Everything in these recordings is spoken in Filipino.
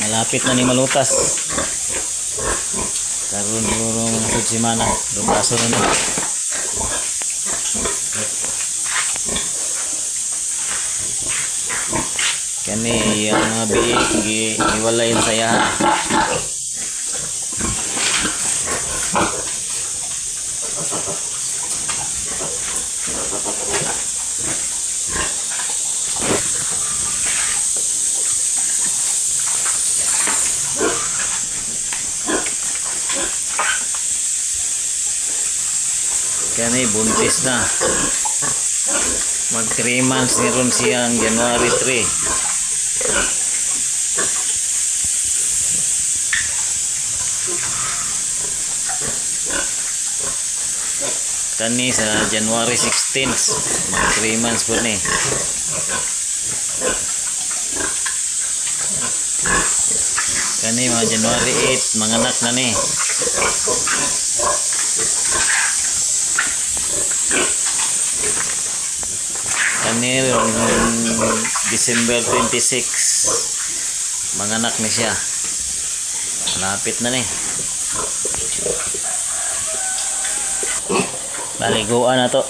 Malapit na ni malutas. Karon siguro mga sudsimana, lumaso na ni. Kani yung mga biik giwalayin sa yaha. Kani buntis na. Mag 3 months ni ron siyang January 3. Kani sa January 16th, mag 3 months po ni. Kani mga January 8, mga anak na ni. Kani December 26, mga anak ni siya. Malapit na ni. Baliguan na to.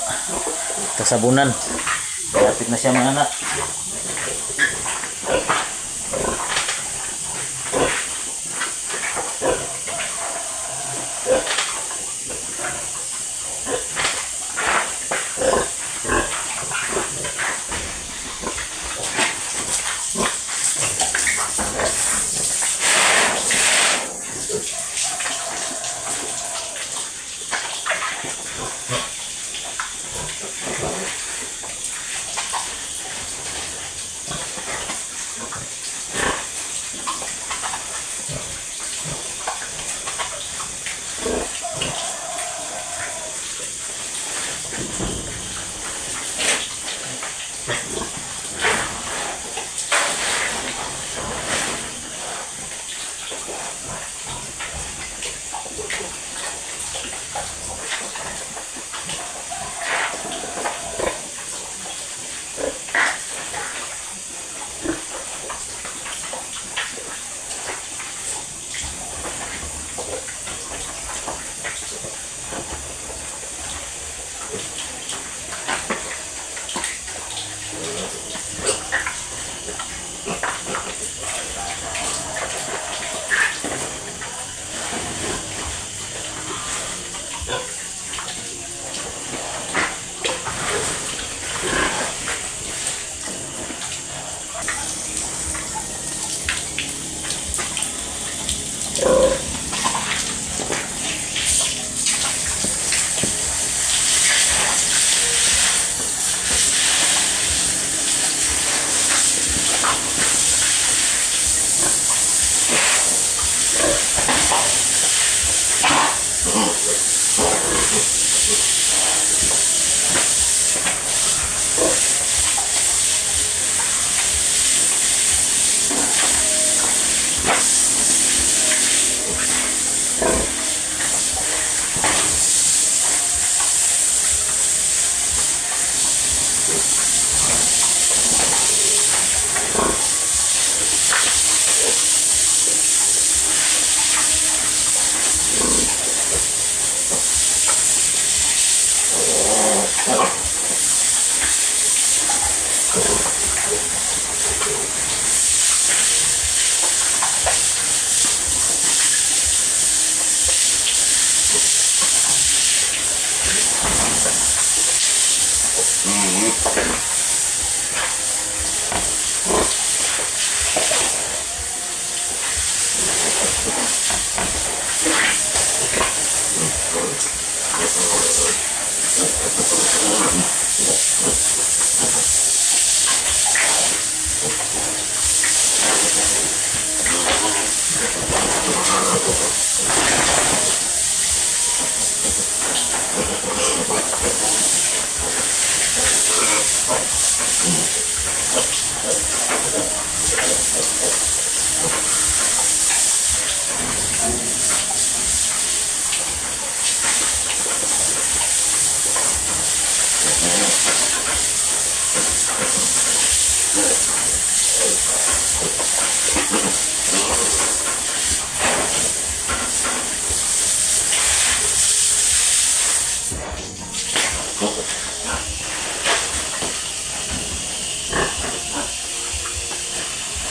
Kasabunan. Malapit na siya mga anak.